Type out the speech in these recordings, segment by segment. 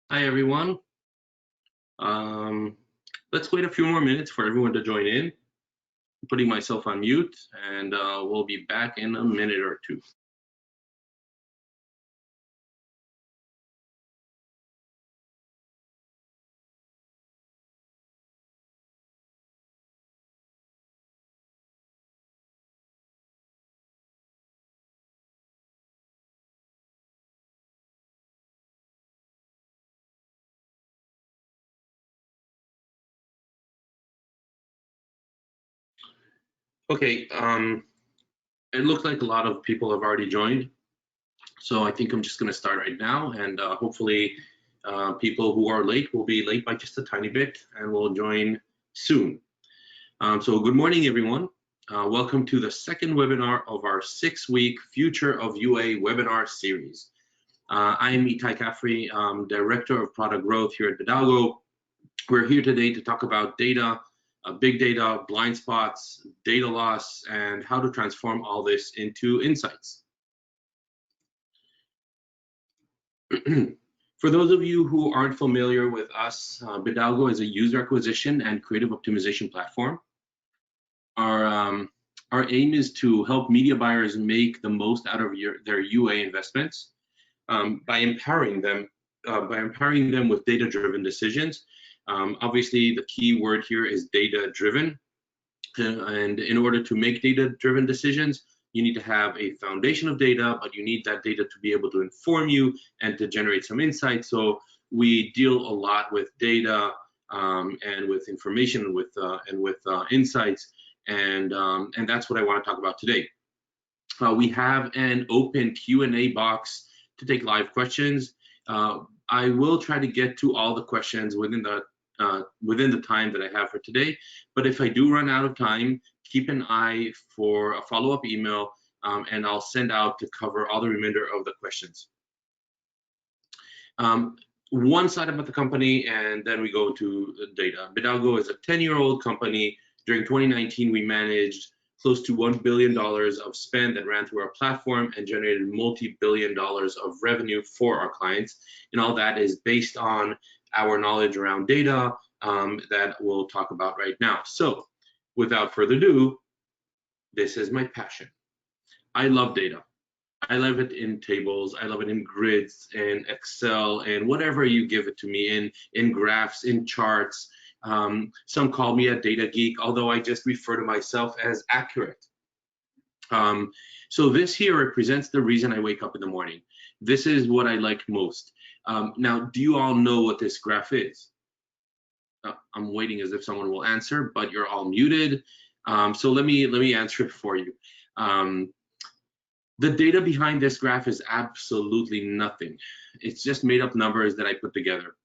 Hi, everyone. Let's wait a few more minutes for everyone to join in. I'm putting myself on mute, and we'll be back in a minute or two. Okay, it looks like a lot of people have already joined, so I think I'm just going to start right now, and hopefully people who are late will be late by just a tiny bit, and will join soon. So good morning, everyone. Welcome to the second webinar of our 6-week Future of UA webinar series. I am Itai Kafri, Director of Product Growth here at Badal. We're here today to talk about data, big data, blind spots, data loss, and how to transform all this into insights. For those of you who aren't familiar with us, Badal is a user acquisition and creative optimization platform. Our aim is to help media buyers make the most out of their UA investments by empowering them with data-driven decisions. Obviously, the key word here is data-driven. And in order to make data-driven decisions, you need to have a foundation of data, but you need that data to be able to inform you and to generate some insight. So we deal a lot with data and with information and with insights, and that's what I want to talk about today. We have an open Q&A box to take live questions. I will try to get to all the questions within the time that I have for today. But if I do run out of time, keep an eye for a follow-up email, and I'll send out to cover all the remainder of the questions. One slide about the company, and then we go to data. Badal is a 10-year-old company. During 2019, we managed close to $1 billion of spend that ran through our platform and generated multi-billion dollars of revenue for our clients. And all that is based on our knowledge around data that we'll talk about right now. So without further ado, this is my passion. I love data. I love it in tables, I love it in grids, in Excel, and whatever you give it to me, in graphs, in charts. Some call me a data geek, although I just refer to myself as accurate. So this here represents the reason I wake up in the morning. This is what I like most. Now, do you all know what this graph is? I'm waiting as if someone will answer, but you're all muted. So let me answer it for you. The data behind this graph is absolutely nothing. It's just made up numbers that I put together.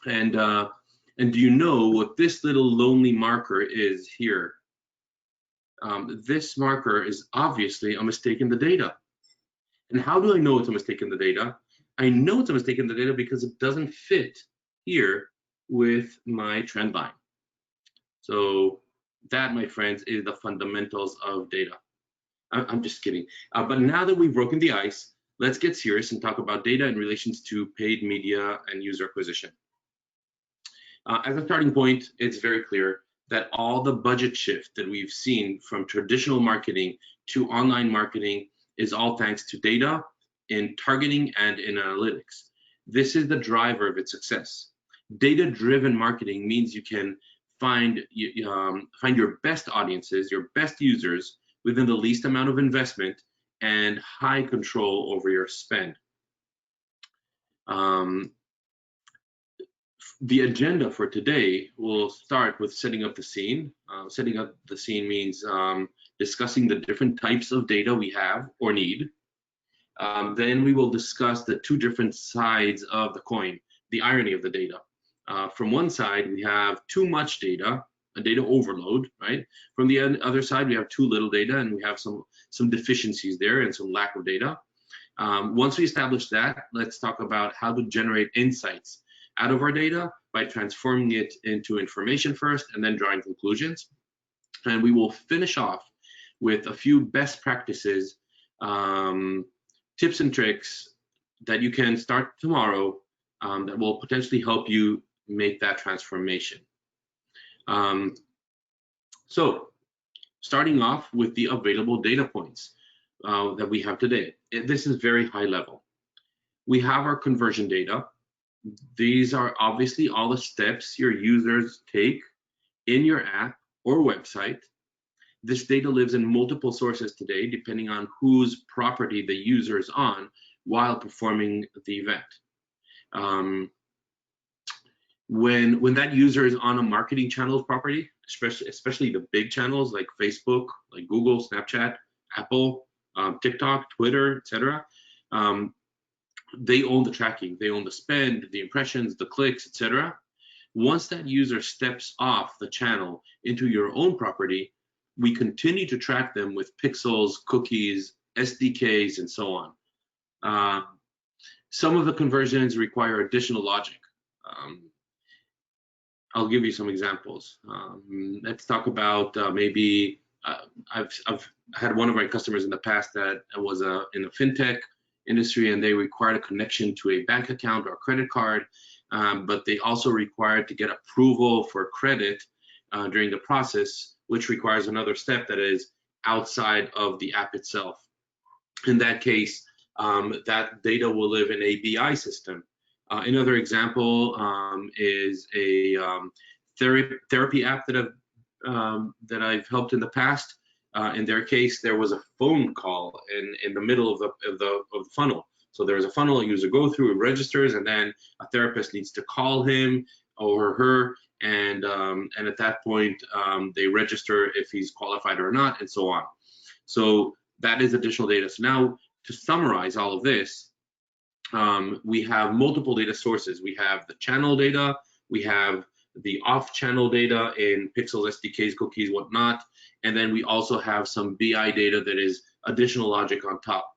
And do you know what this little lonely marker is here? This marker is obviously a mistake in the data. And how do I know it's a mistake in the data? I know it's a mistake in the data because it doesn't fit here with my trend line. So that, my friends, is the fundamentals of data. I'm just kidding. But now that we've broken the ice, let's get serious and talk about data in relations to paid media and user acquisition. As a starting point, it's very clear that all the budget shift that we've seen from traditional marketing to online marketing is all thanks to data in targeting and in analytics. This is the driver of its success. Data-driven marketing means you can find your best audiences, your best users, within the least amount of investment and high control over your spend. The agenda for today will start with setting up the scene. Setting up the scene means discussing the different types of data we have or need. Then we will discuss the two different sides of the coin, the irony of the data. From one side, we have too much data, a data overload, right? From the other side, we have too little data, and we have some deficiencies there and some lack of data. Once we establish that, let's talk about how to generate insights out of our data by transforming it into information first and then drawing conclusions. And we will finish off with a few best practices, tips and tricks that you can start tomorrow that will potentially help you make that transformation. So starting off with the available data points that we have today. This is very high level. We have our conversion data. These are obviously all the steps your users take in your app or website. This data lives in multiple sources today, depending on whose property the user is on while performing the event. When that user is on a marketing channel's property, especially the big channels like Facebook, like Google, Snapchat, Apple, TikTok, Twitter, etc., they own the tracking, they own the spend, the impressions, the clicks, etc. Once that user steps off the channel into your own property, we continue to track them with pixels, cookies, SDKs, and so on. Some of the conversions require additional logic. I'll give you some examples. Let's talk about maybe I've had one of my customers in the past that was in the fintech industry, and they required a connection to a bank account or a credit card, but they also required to get approval for credit during the process, which requires another step that is outside of the app itself. In that case, that data will live in a BI system. Another example is a therapy app that I've helped in the past. In their case, there was a phone call in the middle of the funnel. So there's a funnel a user go through, it registers, and then a therapist needs to call him or her, and at that point they register if he's qualified or not, and so on. So that is additional data. So now to summarize all of this, we have multiple data sources. We have the channel data, we have the off-channel data in pixels, SDKs, cookies, whatnot, and then we also have some BI data that is additional logic on top.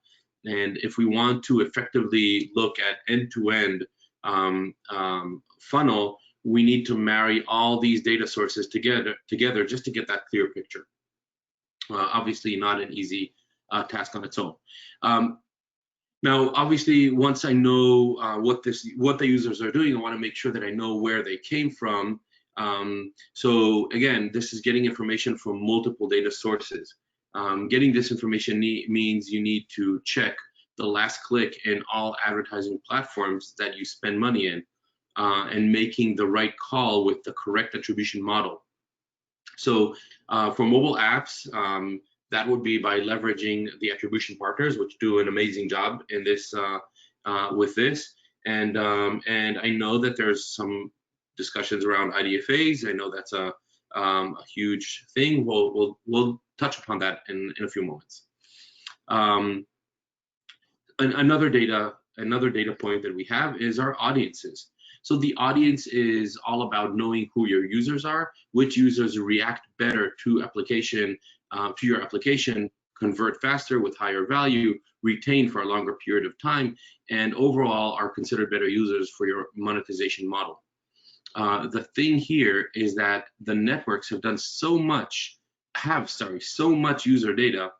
And if we want to effectively look at end-to-end funnel, we need to marry all these data sources together just to get that clear picture. Obviously not an easy task on its own. Now, obviously, once I know what the users are doing, I want to make sure that I know where they came from. So again, this is getting information from multiple data sources. Getting this information means you need to check the last click in all advertising platforms that you spend money in, and making the right call with the correct attribution model. So for mobile apps, that would be by leveraging the attribution partners, which do an amazing job in this with this. And I know that there's some discussions around IDFAs. I know that's a huge thing. We'll touch upon that in a few moments. Another data point that we have is our audiences. So the audience is all about knowing who your users are, which users react better to your application, convert faster with higher value, retain for a longer period of time, and overall are considered better users for your monetization model. The thing here is that the networks have done so much user data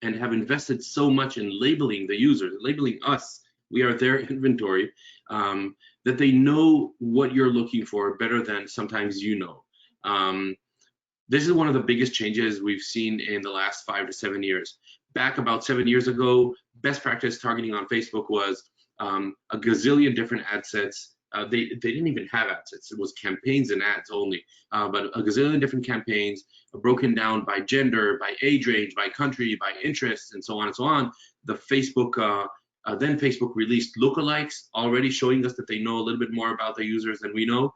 and have invested so much in labeling the users, labeling us, we are their inventory, that they know what you're looking for better than sometimes you know. This is one of the biggest changes we've seen in the last 5 to 7 years. Back about 7 years ago, best practice targeting on Facebook was a gazillion different ad sets. They didn't even have ad sets. It was campaigns and ads only, but a gazillion different campaigns broken down by gender, by age range, by country, by interests, and so on and so on. The Facebook, then Facebook released lookalikes, already showing us that they know a little bit more about the users than we know.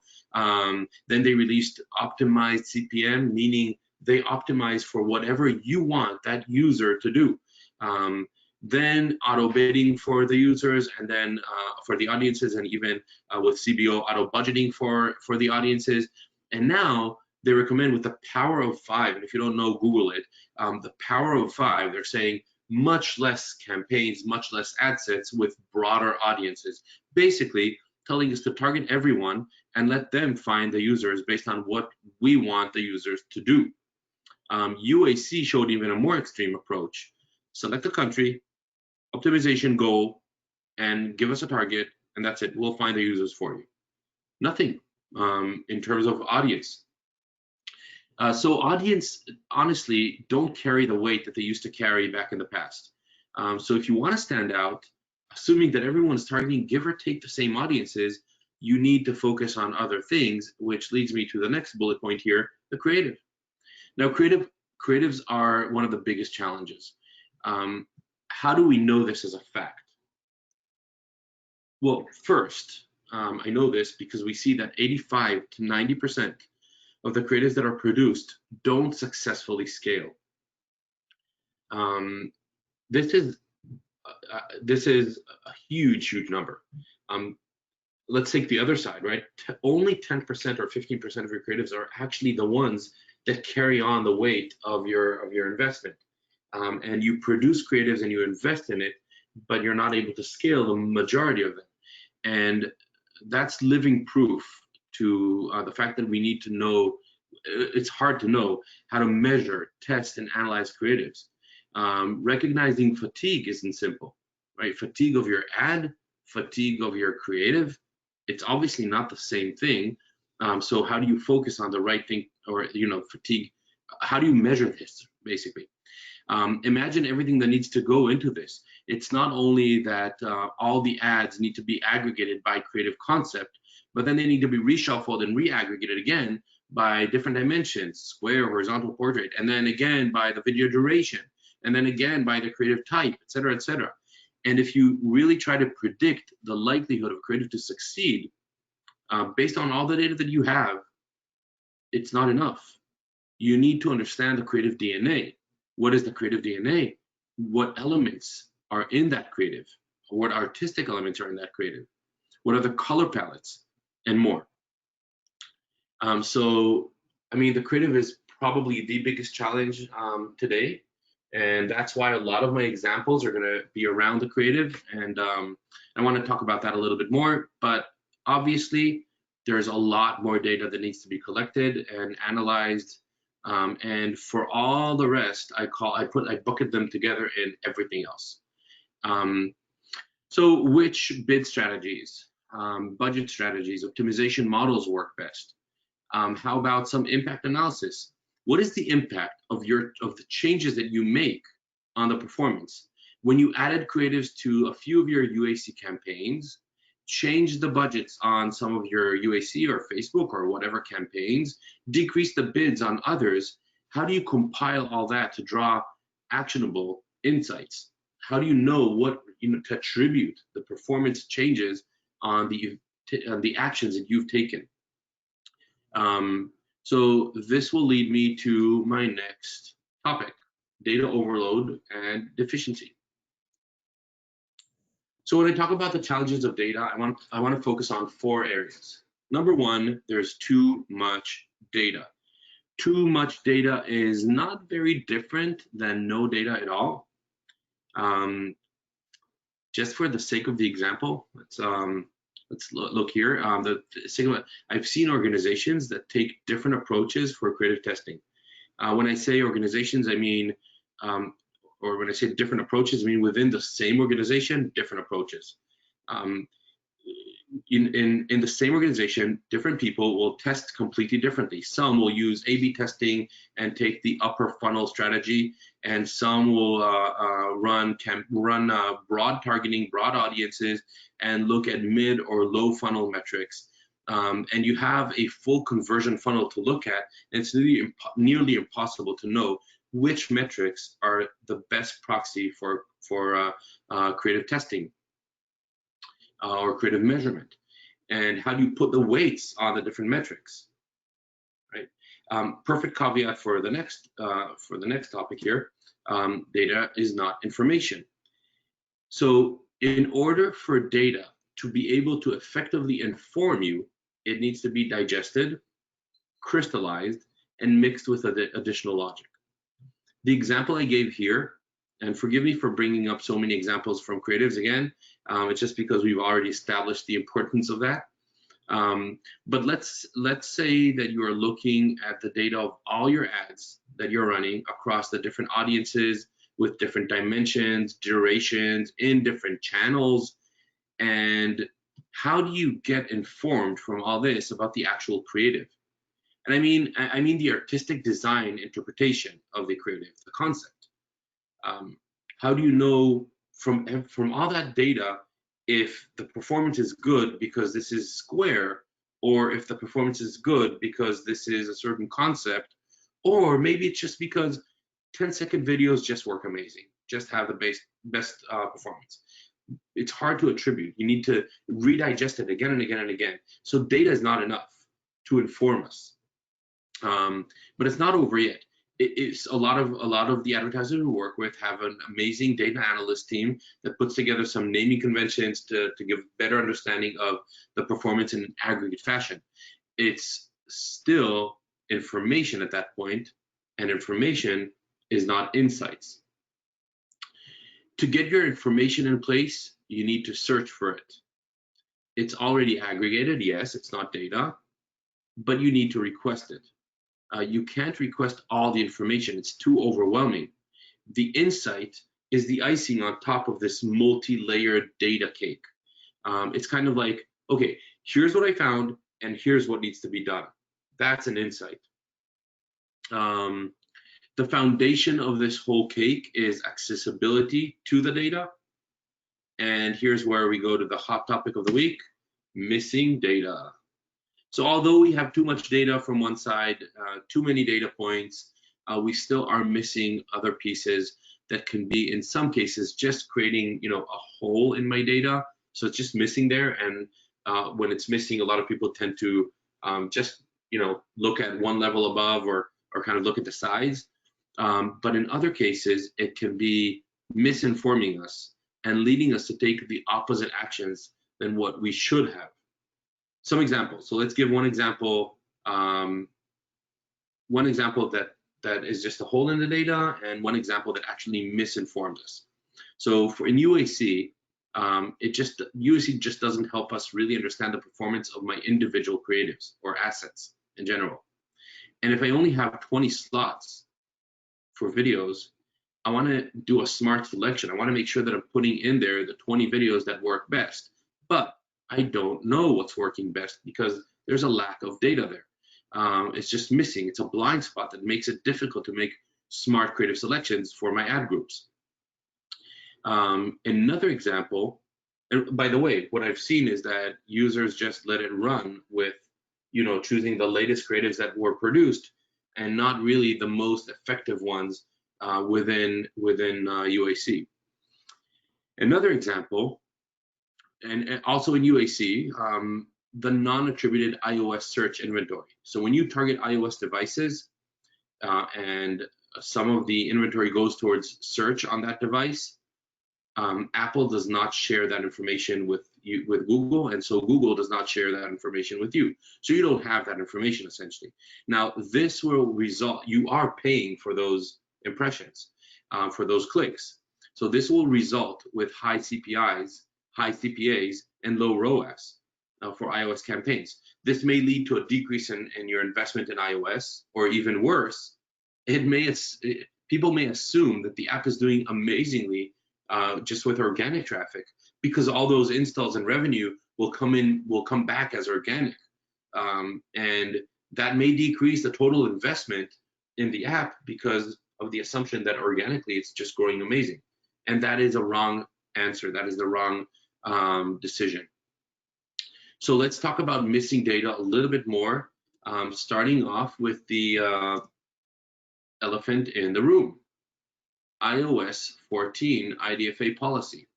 Then they released optimized CPM, meaning they optimize for whatever you want that user to do. Then auto bidding for the users, and then for the audiences, and even with CBO auto budgeting for the audiences. And now they recommend, with the power of 5, and if you don't know, Google it, the power of 5, they're saying much less campaigns, much less ad sets with broader audiences, basically telling us to target everyone and let them find the users based on what we want the users to do. UAC showed even a more extreme approach. Select a country, optimization goal, and give us a target, and that's it. We'll find the users for you. Nothing in terms of audience. So audience, honestly, don't carry the weight that they used to carry back in the past. So if you want to stand out, assuming that everyone's targeting give or take the same audiences, you need to focus on other things, which leads me to the next bullet point here, the creative. Now, creatives are one of the biggest challenges. How do we know this as a fact? Well, first, I know this because we see that 85 to 90% of the creatives that are produced don't successfully scale. This is a huge number. Let's take the other side, right? Only 10% or 15% of your creatives are actually the ones that carry on the weight of your investment. And you produce creatives and you invest in it, but you're not able to scale the majority of them. And that's living proof to the fact that we need to know, it's hard to know how to measure, test, and analyze creatives. Recognizing fatigue isn't simple, right? Fatigue of your ad, fatigue of your creative, it's obviously not the same thing. So how do you focus on the right thing, or fatigue? How do you measure this, basically? Imagine everything that needs to go into this. It's not only that all the ads need to be aggregated by creative concept, but then they need to be reshuffled and re-aggregated again by different dimensions, square, horizontal, portrait, and then again by the video duration, and then again by the creative type, et cetera, et cetera. And if you really try to predict the likelihood of creative to succeed based on all the data that you have, it's not enough. You need to understand the creative DNA. What is the creative DNA? What elements are in that creative? What artistic elements are in that creative? What are the color palettes? And more. So, I mean, the creative is probably the biggest challenge today. And that's why a lot of my examples are going to be around the creative. And I want to talk about that a little bit more. But obviously, there's a lot more data that needs to be collected and analyzed. And for all the rest, I bucket them together in everything else. So which bid strategies, budget strategies, optimization models work best? How about some impact analysis? What is the impact of the changes that you make on the performance? When you added creatives to a few of your UAC campaigns, change the budgets on some of your UAC or Facebook or whatever campaigns, decrease the bids on others, how do you compile all that to draw actionable insights? How do you know what to attribute the performance changes on the actions that you've taken? So this will lead me to my next topic, data overload and deficiency. So when I talk about the challenges of data, I want to focus on 4 areas. Number 1, there's too much data. Too much data is not very different than no data at all. Just for the sake of the example, let's look here. I've seen organizations that take different approaches for creative testing. When I say organizations, I mean, or when I say different approaches, I mean within the same organization, different approaches. In the same organization, different people will test completely differently. Some will use A/B testing and take the upper funnel strategy, and some will run broad targeting, broad audiences, and look at mid or low funnel metrics. And you have a full conversion funnel to look at, and it's nearly impossible to know which metrics are the best proxy for creative testing or creative measurement. And how do you put the weights on the different metrics, right? Perfect caveat for the next topic here. Data is not information. So in order for data to be able to effectively inform you, it needs to be digested, crystallized, and mixed with additional logic. The example I gave here, and forgive me for bringing up so many examples from creatives again, it's just because we've already established the importance of that. But let's say that you are looking at the data of all your ads that you're running across the different audiences with different dimensions, durations, in different channels, and how do you get informed from all this about the actual creative? And I mean the artistic design interpretation of the creative, the concept. How do you know from all that data if the performance is good because this is square, or if the performance is good because this is a certain concept, or maybe it's just because 10-second videos just work amazing, just have the best performance. It's hard to attribute. You need to redigest it again and again and again. So data is not enough to inform us. But it's not over yet. It's a lot of the advertisers we work with have an amazing data analyst team that puts together some naming conventions to give better understanding of the performance in an aggregate fashion. It's still information at that point, and information is not insights. To get your information in place, you need to search for it. It's already aggregated, yes, it's not data, but you need to request it. You can't request all the information, it's too overwhelming. The insight is the icing on top of this multi-layered data cake. It's kind of like, okay, here's what I found, and here's what needs to be done. That's an insight. The foundation of this whole cake is accessibility to the data. And here's where we go to the hot topic of the week, missing data. So although we have too much data from one side, too many data points, we still are missing other pieces that can be, in some cases, just creating, a hole in my data. So it's just missing there. And when it's missing, a lot of people tend to just, look at one level above or kind of look at the sides. But in other cases, it can be misinforming us and leading us to take the opposite actions than what we should have. Some examples. So let's give one example. One example that is just a hole in the data, and one example that actually misinforms us. So in UAC, UAC just doesn't help us really understand the performance of my individual creatives or assets in general. And if I only have 20 slots for videos, I want to do a smart selection. I want to make sure that I'm putting in there the 20 videos that work best. But I don't know what's working best because there's a lack of data there. It's just missing. It's a blind spot that makes it difficult to make smart creative selections for my ad groups. Another example, and by the way, what I've seen is that users just let it run with, choosing the latest creatives that were produced and not really the most effective ones within UAC. Another example, and also in UAC, the non-attributed iOS search inventory. So when you target iOS devices and some of the inventory goes towards search on that device, Apple does not share that information with Google, and so Google does not share that information with you. So you don't have that information essentially. Now this will result, you are paying for those impressions, for those clicks. So this will result with high CPIs, high CPAs, and low ROAS for iOS campaigns. This may lead to a decrease in your investment in iOS, or even worse, people may assume that the app is doing amazingly just with organic traffic, because all those installs and revenue will come back as organic, and that may decrease the total investment in the app because of the assumption that organically it's just growing amazing, and that is a wrong answer. That is the wrong decision. So let's talk about missing data a little bit more, starting off with the elephant in the room. iOS 14 IDFA policy.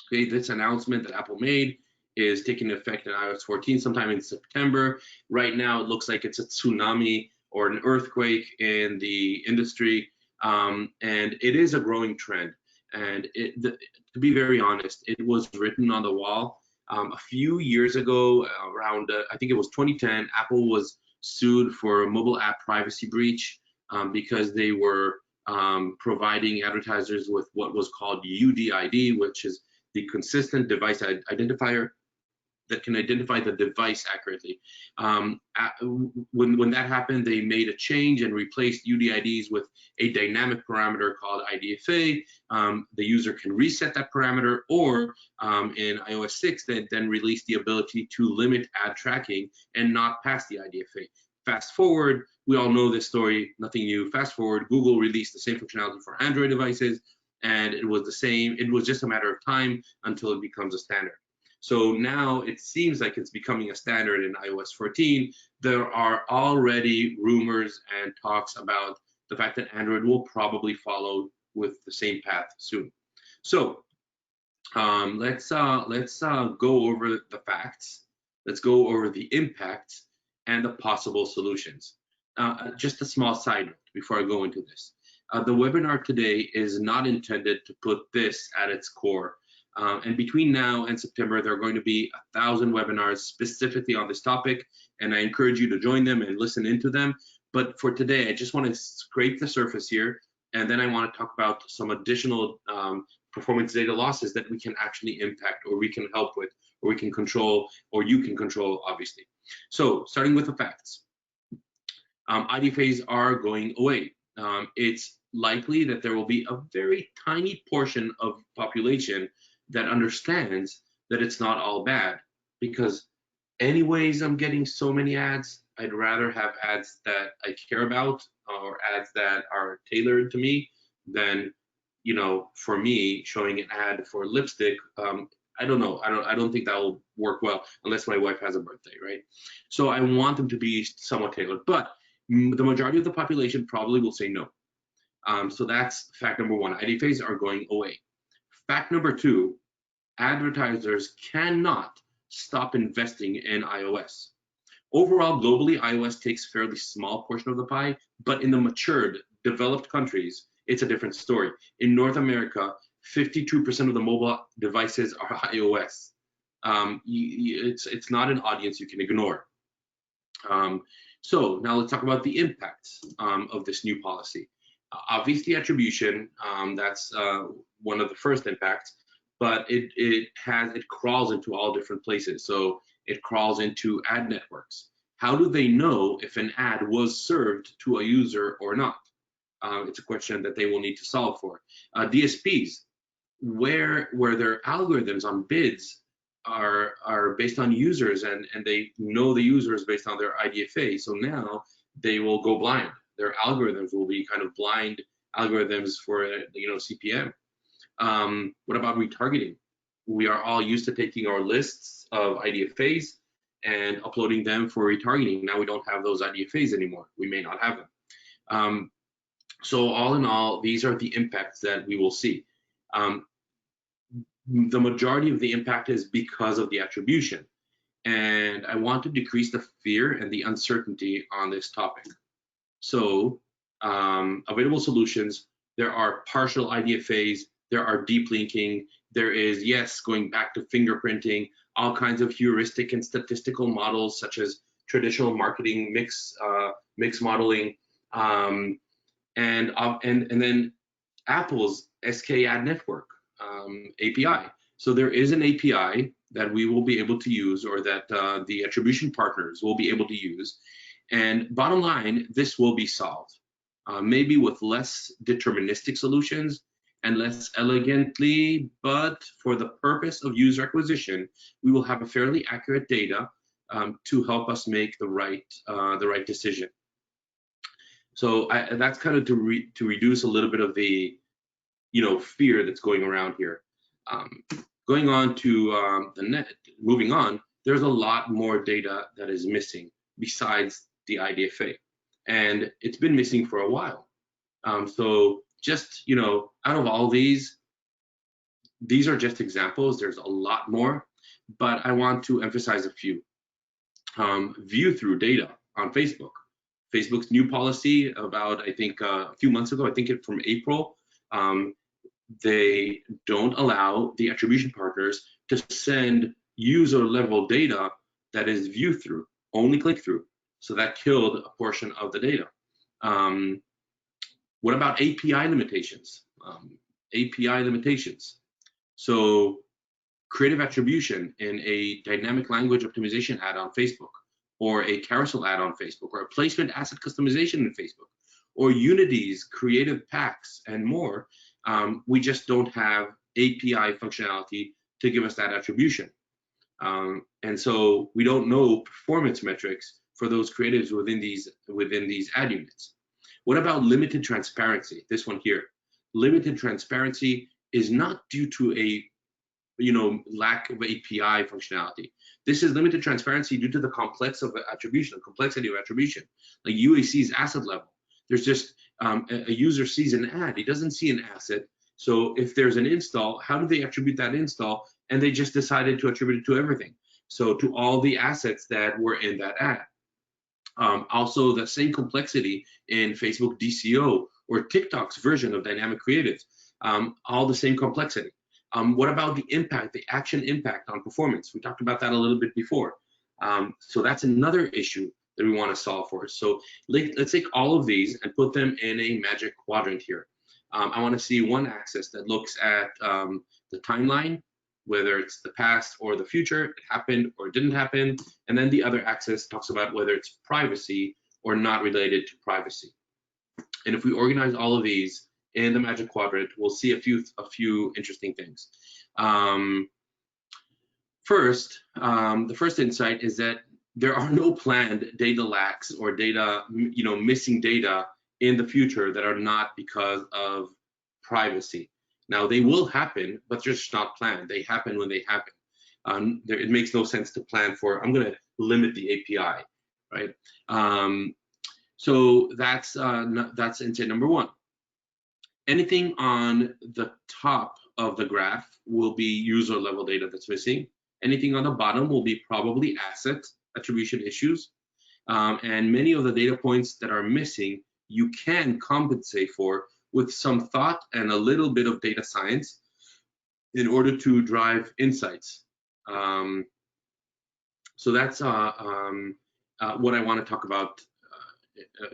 Okay, this announcement that Apple made is taking effect in iOS 14 sometime in September. Right now, it looks like it's a tsunami or an earthquake in the industry, and it is a growing trend. And to be very honest, it was written on the wall. A few years ago, around I think it was 2010, Apple was sued for a mobile app privacy breach because they were providing advertisers with what was called UDID, which is the consistent device identifier. that can identify the device accurately. When that happened, they made a change and replaced UDIDs with a dynamic parameter called IDFA. The user can reset that parameter, or in iOS 6, they then released the ability to limit ad tracking and not pass the IDFA. Fast forward, we all know this story, nothing new. Fast forward, Google released the same functionality for Android devices, and it was the same. It was just a matter of time until it becomes a standard. So now it seems like it's becoming a standard in iOS 14. There are already rumors and talks about the fact that Android will probably follow with the same path soon. So let's go over the facts. Let's go over the impacts and the possible solutions. Just a small side note before I go into this. The webinar today is not intended to put this at its core. And between now and September, there are going to be 1,000 webinars specifically on this topic, and I encourage you to join them and listen into them. But for today, I just want to scrape the surface here, and then I want to talk about some additional performance data losses that we can actually impact, or we can help with, or we can control, or you can control, obviously. So starting with the facts. IDFAs are going away. It's likely that there will be a very tiny portion of population that understands that it's not all bad, because anyways I'm getting so many ads. I'd rather have ads that I care about, or ads that are tailored to me, than, you know, for me showing an ad for lipstick. I don't know. I don't think that will work well unless my wife has a birthday, right? So I want them to be somewhat tailored, but the majority of the population probably will say no. So that's fact number one. IDFAs are going away. Fact number two, advertisers cannot stop investing in iOS. Overall, globally, iOS takes a fairly small portion of the pie, but in the matured, developed countries, it's a different story. In North America, 52% of the mobile devices are iOS. It's not an audience you can ignore. So now let's talk about the impacts of this new policy. Obviously, attribution, that's one of the first impacts, but it crawls into all different places. So it crawls into ad networks. How do they know if an ad was served to a user or not? It's a question that they will need to solve for. DSPs, where their algorithms on bids are based on users, and they know the users based on their IDFA. So now they will go blind. Their algorithms will be kind of blind algorithms for, you know, CPM. What about retargeting? We are all used to taking our lists of IDFAs and uploading them for retargeting. Now we don't have those IDFAs anymore. We may not have them. So all in all, these are the impacts that we will see. The majority of the impact is because of the attribution. And I want to decrease the fear and the uncertainty on this topic. So available solutions, there are partial IDFAs, there are deep linking, there is, yes, going back to fingerprinting, all kinds of heuristic and statistical models such as traditional marketing mix modeling, and then Apple's SK Ad Network API. So there is an API that we will be able to use, or that the attribution partners will be able to use. And bottom line, this will be solved, maybe with less deterministic solutions and less elegantly, but for the purpose of user acquisition, we will have a fairly accurate data to help us make the right decision. So that's kind of to reduce a little bit of the, you know, fear that's going around here. Going on to moving on, there's a lot more data that is missing besides the IDFA, and it's been missing for a while. So just, you know, out of all these are just examples. There's a lot more, but I want to emphasize a few. View through data on Facebook. Facebook's new policy about, I think, a few months ago, I think it from April, they don't allow the attribution partners to send user level data that is view through, only click through. So that killed a portion of the data. What about API limitations? API limitations. So creative attribution in a dynamic language optimization ad on Facebook, or a carousel ad on Facebook, or a placement asset customization in Facebook, or Unity's creative packs and more. We just don't have API functionality to give us that attribution. And so we don't know performance metrics for those creatives within these ad units. What about limited transparency? This one here. Limited transparency is not due to a lack of API functionality. This is limited transparency due to the complexity of attribution. Like UAC's asset level. There's just a user sees an ad, he doesn't see an asset. So if there's an install, how do they attribute that install? And they just decided to attribute it to everything. So to all the assets that were in that ad. Also, the same complexity in Facebook DCO or TikTok's version of dynamic creatives. All the same complexity. What about the impact, the action impact on performance? We talked about that a little bit before. So that's another issue that we want to solve for. So let's take all of these and put them in a magic quadrant here. I want to see one axis that looks at the timeline, whether it's the past or the future, it happened or it didn't happen. And then the other axis talks about whether it's privacy or not related to privacy. And if we organize all of these in the magic quadrant, we'll see a few interesting things. First, the first insight is that there are no planned data lacks or data, missing data in the future that are not because of privacy. Now, they will happen, but they're just not planned. They happen when they happen. It makes no sense to plan for, I'm going to limit the API, right? So that's insight number one. Anything on the top of the graph will be user level data that's missing. Anything on the bottom will be probably asset attribution issues. And many of the data points that are missing, you can compensate for with some thought and a little bit of data science in order to drive insights. So that's what I want to talk about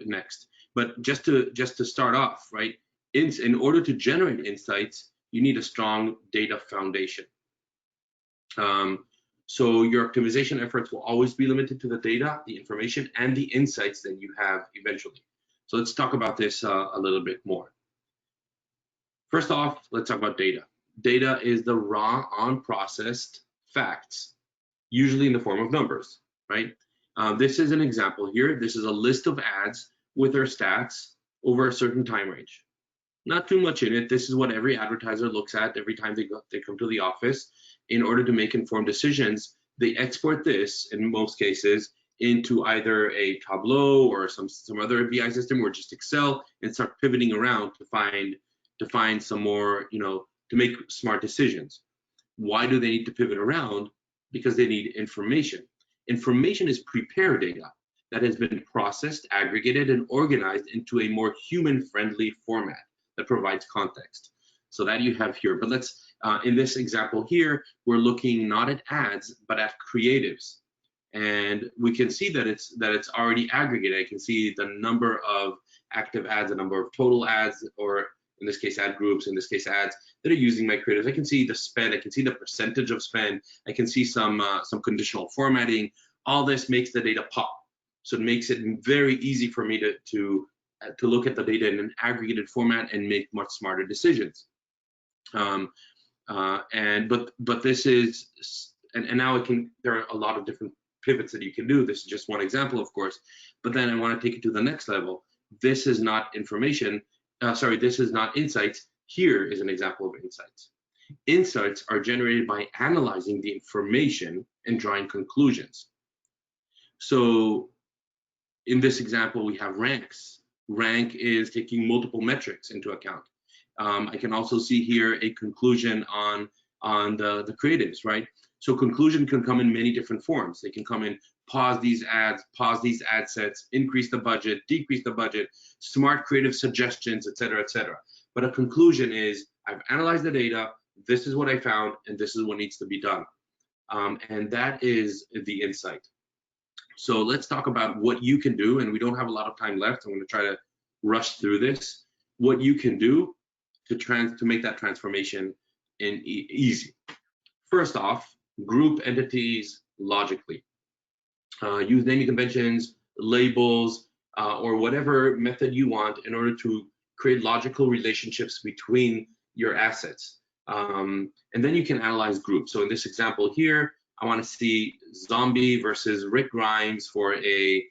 next. But just to start off, right? In order to generate insights, you need a strong data foundation. So your optimization efforts will always be limited to the data, the information, and the insights that you have eventually. So let's talk about this a little bit more. First off, let's talk about data. Data is the raw, unprocessed facts, usually in the form of numbers, right? This is an example here. This is a list of ads with their stats over a certain time range. Not too much in it. This is what every advertiser looks at every time they come to the office. In order to make informed decisions, they export this, in most cases, into either a Tableau or some other BI system or just Excel, and start pivoting around to find some more, to make smart decisions. Why do they need to pivot around? Because they need information. Information is prepared data that has been processed, aggregated, and organized into a more human-friendly format that provides context. So that you have here. But let's, in this example here, we're looking not at ads, but at creatives. And we can see that it's already aggregated. I can see the number of active ads, the number of total ads, or in this case, ad groups, in this case, ads that are using my creatives. I can see the spend, I can see the percentage of spend, I can see some conditional formatting. All this makes the data pop. So it makes it very easy for me to look at the data in an aggregated format and make much smarter decisions. But this is, and now there are a lot of different pivots that you can do. This is just one example, of course, but then I want to take it to the next level. This is not information, this is not insights. Here is an example of insights. Insights are generated by analyzing the information and drawing conclusions. So in this example, we have ranks. Rank is taking multiple metrics into account. I can also see here a conclusion on the creatives, right? So conclusion can come in many different forms. They can come in pause these ads, pause these ad sets, increase the budget, decrease the budget, smart creative suggestions, et cetera, et cetera. But a conclusion is, I've analyzed the data, this is what I found, and this is what needs to be done. And that is the insight. So let's talk about what you can do, and we don't have a lot of time left. I'm going to try to rush through this. What you can do to make that transformation easy. First off, group entities logically. Use naming conventions, labels, or whatever method you want in order to create logical relationships between your assets. And then you can analyze groups. So in this example here, I want to see zombie versus Rick Grimes for a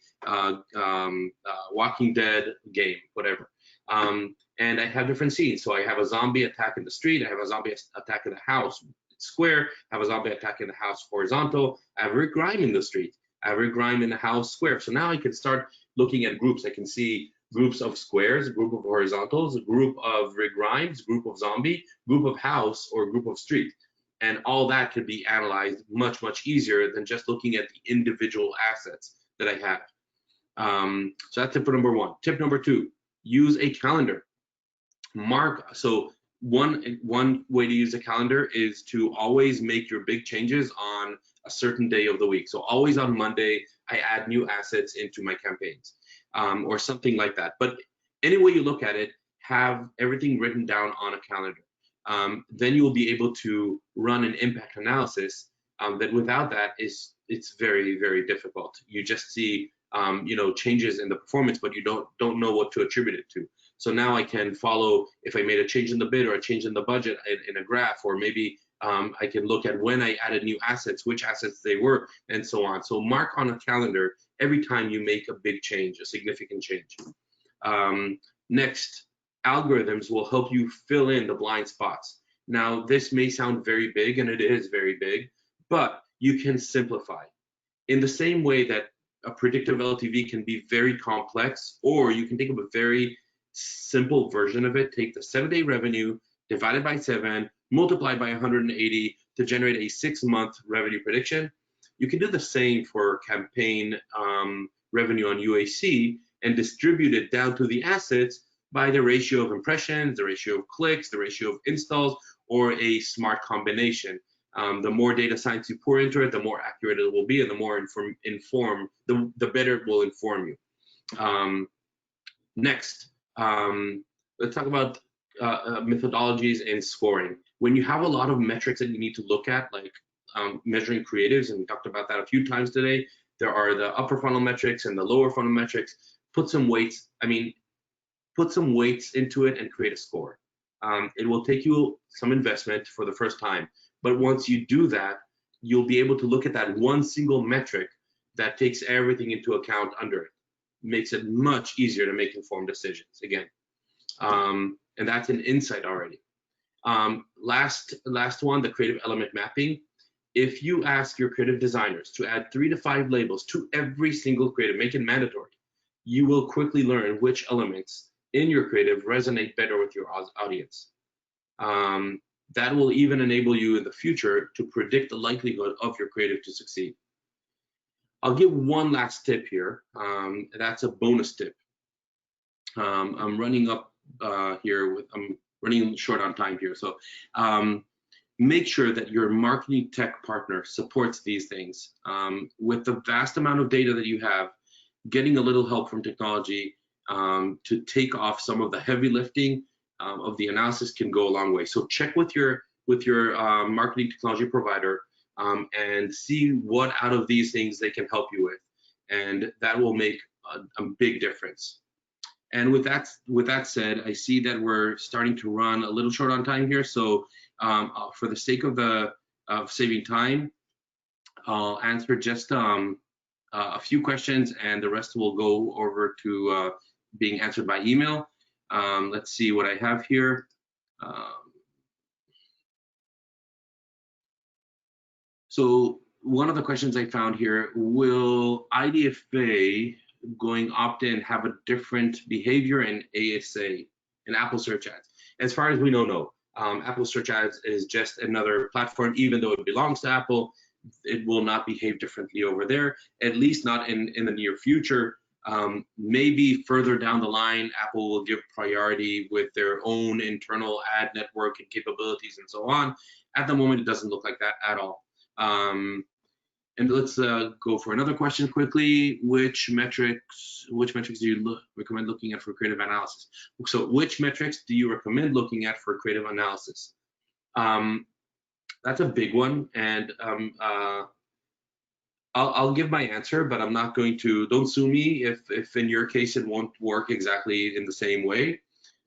Walking Dead game, whatever. And I have different scenes. So I have a zombie attack in the street. I have a zombie attack in the house square. I have a zombie attack in the house horizontal. I have Rick Grimes in the street. I have Rick Grimes in the house square. So now I can start looking at groups. I can see groups of squares, a group of horizontals, a group of Rick Grimes, group of zombie, group of house, or group of street. And all that could be analyzed much, much easier than just looking at the individual assets that I have. So that's tip number one. Tip number two, use a calendar. Mark, so one way to use a calendar is to always make your big changes on a certain day of the week. So always on Monday, I add new assets into my campaigns, or something like that. But any way you look at it, have everything written down on a calendar. Then you will be able to run an impact analysis. That without that, it's very, very difficult. You just see changes in the performance, but you don't know what to attribute it to. So now I can follow if I made a change in the bid or a change in the budget in a graph, or maybe I can look at when I added new assets, which assets they were, and so on. So mark on a calendar every time you make a big change, a significant change. Next, algorithms will help you fill in the blind spots. Now, this may sound very big, and it is very big, but you can simplify. In the same way that a predictive LTV can be very complex, or you can think of a very simple version of it. Take the 7-day revenue, divide it by 7, multiply by 180 to generate a 6-month revenue prediction. You can do the same for campaign revenue on UAC and distribute it down to the assets by the ratio of impressions, the ratio of clicks, the ratio of installs, or a smart combination. The more data science you pour into it, the more accurate it will be, and the more the better it will inform you. Next, let's talk about methodologies and scoring. When you have a lot of metrics that you need to look at, like measuring creatives, and we talked about that a few times today, there are the upper funnel metrics and the lower funnel metrics. Put some weights into it and create a score. It will take you some investment for the first time, but once you do that, you'll be able to look at that one single metric that takes everything into account under it. Makes it much easier to make informed decisions again. And that's an insight already. Last one, the creative element mapping. If you ask your creative designers to add 3 to 5 labels to every single creative, make it mandatory, you will quickly learn which elements in your creative resonate better with your audience. That will even enable you in the future to predict the likelihood of your creative to succeed. I'll give one last tip here. That's a bonus tip. I'm running up here I'm running short on time here. So make sure that your marketing tech partner supports these things. With the vast amount of data that you have, getting a little help from technology to take off some of the heavy lifting of the analysis can go a long way. So check with your marketing technology provider and see what out of these things they can help you with, and that will make a big difference. And with that said, I see that we're starting to run a little short on time here. So for the sake of saving time, I'll answer just a few questions, and the rest will go over to being answered by email. Let's see what I have here. So one of the questions I found here, will IDFA going opt-in have a different behavior in ASA, in Apple Search Ads? As far as we know, no. Apple Search Ads is just another platform. Even though it belongs to Apple, it will not behave differently over there, at least not in the near future. Maybe further down the line, Apple will give priority with their own internal ad network and capabilities and so on. At the moment, it doesn't look like that at all. And let's go for another question quickly. Which metrics do you recommend looking at for creative analysis? So which metrics do you recommend looking at for creative analysis? That's a big one, and I'll give my answer, but I'm not going to. Don't sue me if in your case it won't work exactly in the same way.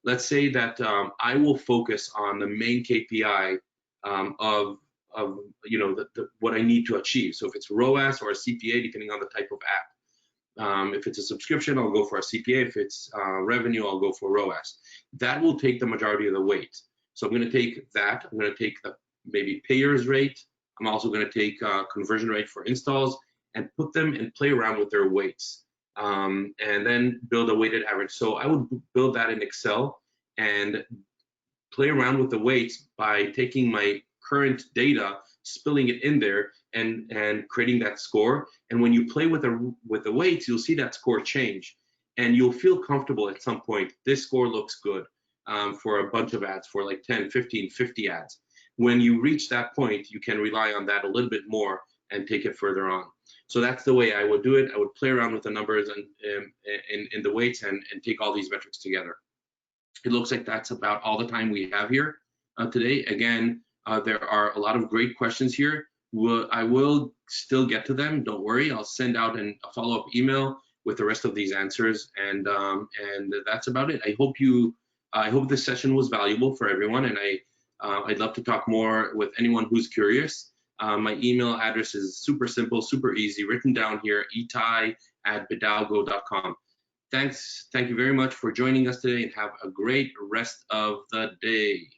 Let's say that I will focus on the main KPI of what I need to achieve. So if it's ROAS or a CPA, depending on the type of app. If it's a subscription, I'll go for a CPA. If it's revenue, I'll go for ROAS. That will take the majority of the weight. So I'm going to take that. I'm going to take the maybe payers rate. I'm also going to take conversion rate for installs and put them and play around with their weights, and then build a weighted average. So I would build that in Excel and play around with the weights by taking my current data, spilling it in there, and creating that score. And when you play with the weights, you'll see that score change, and you'll feel comfortable at some point. This score looks good for a bunch of ads, for like 10, 15, 50 ads. When you reach that point, you can rely on that a little bit more and take it further on. So that's the way I would do it. I would play around with the numbers and in the weights and take all these metrics together. It looks like that's about all the time we have here today. Again, there are a lot of great questions here. I will still get to them. Don't worry. I'll send out a follow-up email with the rest of these answers, and that's about it. I hope this session was valuable for everyone, and I'd love to talk more with anyone who's curious. My email address is super simple, super easy, written down here, itai@badalgo.com. Thank you very much for joining us today, and have a great rest of the day.